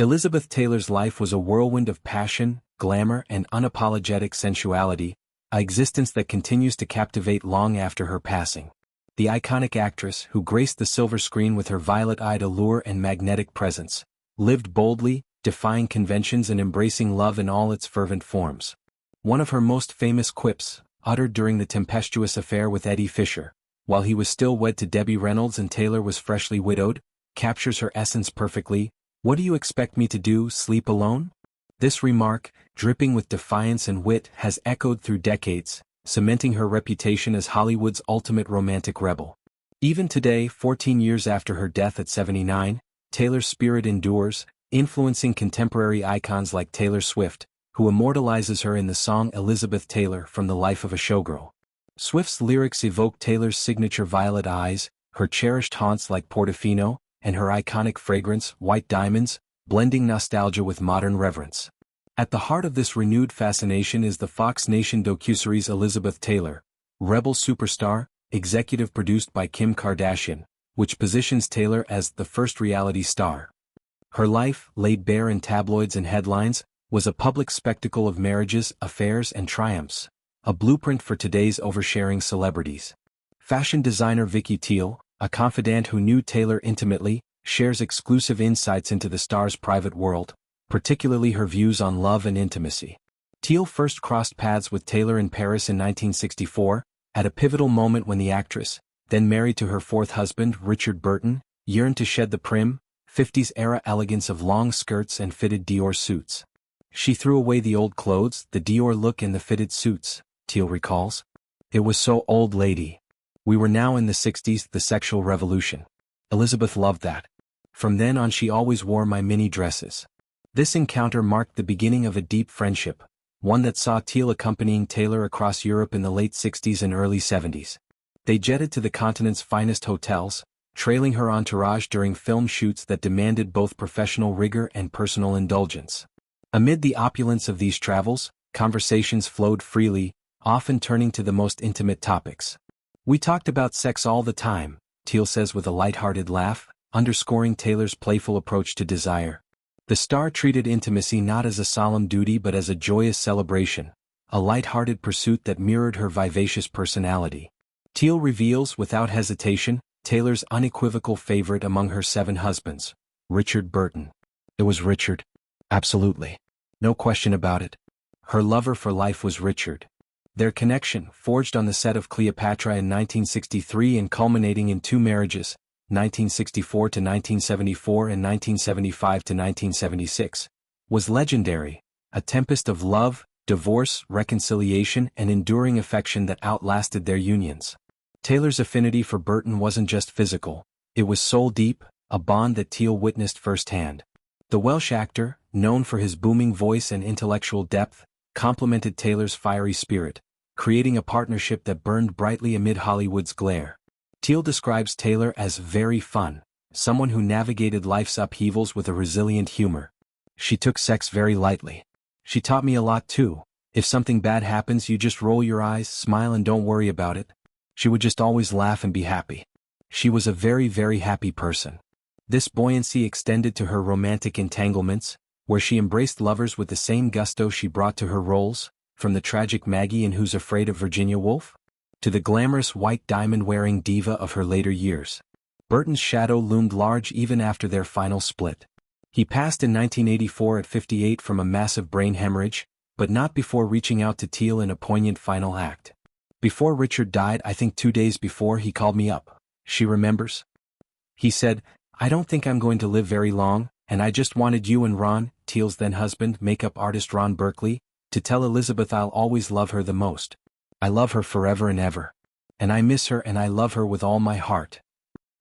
Elizabeth Taylor's life was a whirlwind of passion, glamour, and unapologetic sensuality, an existence that continues to captivate long after her passing. The iconic actress, who graced the silver screen with her violet-eyed allure and magnetic presence, lived boldly, defying conventions and embracing love in all its fervent forms. One of her most famous quips, uttered during the tempestuous affair with Eddie Fisher, while he was still wed to Debbie Reynolds and Taylor was freshly widowed, captures her essence perfectly. "What do you expect me to do, sleep alone?" This remark, dripping with defiance and wit, has echoed through decades, cementing her reputation as Hollywood's ultimate romantic rebel. Even today, 14 years after her death at 79, Taylor's spirit endures, influencing contemporary icons like Taylor Swift, who immortalizes her in the song Elizabeth Taylor from the Life of a Showgirl. Swift's lyrics evoke Taylor's signature violet eyes, her cherished haunts like Portofino, and her iconic fragrance, White Diamonds, blending nostalgia with modern reverence. At the heart of this renewed fascination is the Fox Nation docuseries Elizabeth Taylor, Rebel Superstar, executive produced by Kim Kardashian, which positions Taylor as the first reality star. Her life, laid bare in tabloids and headlines, was a public spectacle of marriages, affairs, and triumphs, a blueprint for today's oversharing celebrities. Fashion designer Vicky Tiel, a confidante who knew Taylor intimately, shares exclusive insights into the star's private world, particularly her views on love and intimacy. Tiel first crossed paths with Taylor in Paris in 1964, at a pivotal moment when the actress, then married to her fourth husband, Richard Burton, yearned to shed the prim, 50s-era elegance of long skirts and fitted Dior suits. "She threw away the old clothes, the Dior look and the fitted suits," Tiel recalls. "It was so old lady. We were now in the 60s, the sexual revolution. Elizabeth loved that. From then on she always wore my mini dresses." This encounter marked the beginning of a deep friendship, one that saw Tiel accompanying Taylor across Europe in the late 60s and early 70s. They jetted to the continent's finest hotels, trailing her entourage during film shoots that demanded both professional rigor and personal indulgence. Amid the opulence of these travels, conversations flowed freely, often turning to the most intimate topics. "We talked about sex all the time," Tiel says with a lighthearted laugh, underscoring Taylor's playful approach to desire. The star treated intimacy not as a solemn duty but as a joyous celebration, a lighthearted pursuit that mirrored her vivacious personality. Tiel reveals, without hesitation, Taylor's unequivocal favorite among her 7 husbands, Richard Burton. "It was Richard. Absolutely. No question about it. Her lover for life was Richard." Their connection, forged on the set of Cleopatra in 1963 and culminating in 2 marriages, 1964 to 1974 and 1975 to 1976, was legendary, a tempest of love, divorce, reconciliation, and enduring affection that outlasted their unions. Taylor's affinity for Burton wasn't just physical, it was soul-deep, a bond that Tiel witnessed firsthand. The Welsh actor, known for his booming voice and intellectual depth, complemented Taylor's fiery spirit, creating a partnership that burned brightly amid Hollywood's glare. Tiel describes Taylor as very fun, someone who navigated life's upheavals with a resilient humor. "She took sex very lightly. She taught me a lot too. If something bad happens, you just roll your eyes, smile and don't worry about it. She would just always laugh and be happy. She was a very, very happy person." This buoyancy extended to her romantic entanglements, where she embraced lovers with the same gusto she brought to her roles, from the tragic Maggie in Who's Afraid of Virginia Woolf, to the glamorous white diamond-wearing diva of her later years. Burton's shadow loomed large even after their final split. He passed in 1984 at 58 from a massive brain hemorrhage, but not before reaching out to Tiel in a poignant final act. "Before Richard died, I think 2 days before, he called me up," she remembers. "He said, 'I don't think I'm going to live very long, and I just wanted you and Ron,'" Tiel's then-husband, makeup artist Ron Berkeley, "to tell Elizabeth I'll always love her the most. I love her forever and ever. And I miss her and I love her with all my heart."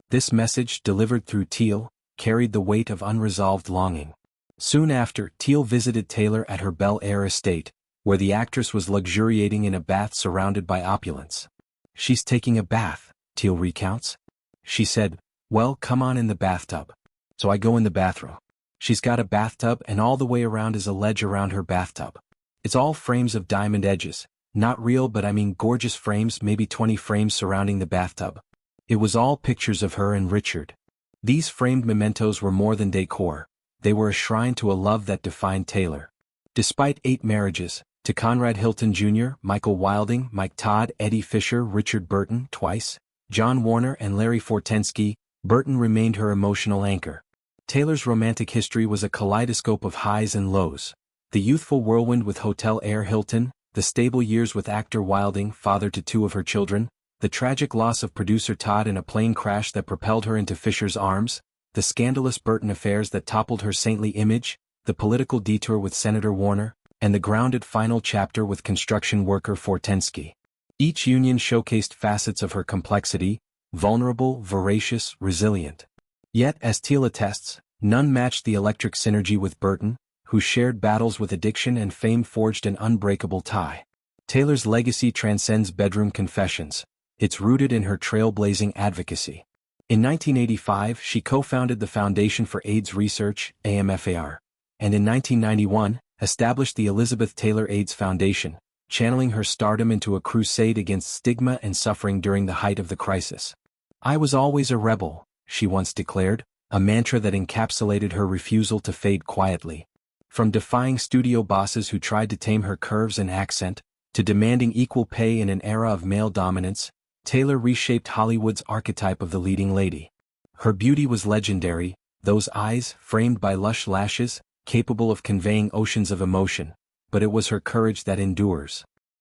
This message, delivered through Tiel, carried the weight of unresolved longing. Soon after, Tiel visited Taylor at her Bel Air estate, where the actress was luxuriating in a bath surrounded by opulence. "She's taking a bath," Tiel recounts. "She said, 'Well, come on in the bathtub.' So I go in the bathroom. She's got a bathtub and all the way around is a ledge around her bathtub. It's all frames of diamond edges, not real but I mean gorgeous frames, maybe 20 frames surrounding the bathtub. It was all pictures of her and Richard. These framed mementos were more than decor. they were a shrine to a love that defined Taylor. Despite 8 marriages, to Conrad Hilton Jr., Michael Wilding, Mike Todd, Eddie Fisher, Richard Burton, twice, John Warner and Larry Fortensky, Burton remained her emotional anchor. Taylor's romantic history was a kaleidoscope of highs and lows. The youthful whirlwind with hotel heir Hilton, the stable years with actor Wilding, father to 2 of her children, the tragic loss of producer Todd in a plane crash that propelled her into Fisher's arms, the scandalous Burton affairs that toppled her saintly image, the political detour with Senator Warner, and the grounded final chapter with construction worker Fortensky. Each union showcased facets of her complexity, vulnerable, voracious, resilient. Yet, as Tiel attests, none matched the electric synergy with Burton, whose shared battles with addiction and fame forged an unbreakable tie. Taylor's legacy transcends bedroom confessions. It's rooted in her trailblazing advocacy. In 1985, she co-founded the Foundation for AIDS Research, AMFAR, and in 1991, established the Elizabeth Taylor AIDS Foundation, channeling her stardom into a crusade against stigma and suffering during the height of the crisis. "I was always a rebel," she once declared, a mantra that encapsulated her refusal to fade quietly. From defying studio bosses who tried to tame her curves and accent, to demanding equal pay in an era of male dominance, Taylor reshaped Hollywood's archetype of the leading lady. Her beauty was legendary, those eyes, framed by lush lashes, capable of conveying oceans of emotion, but it was her courage that endures.